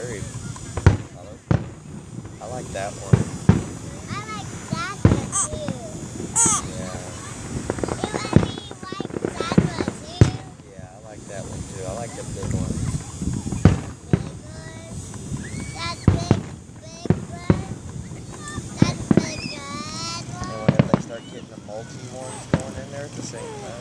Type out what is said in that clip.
very colorful. I like that one. I like that one too. Yeah. You really like that one too? Yeah, I like that one too. I like the big ones. Big one. That's big, big one. That's big red And one. whenever they start getting the multi ones going in there at the same time.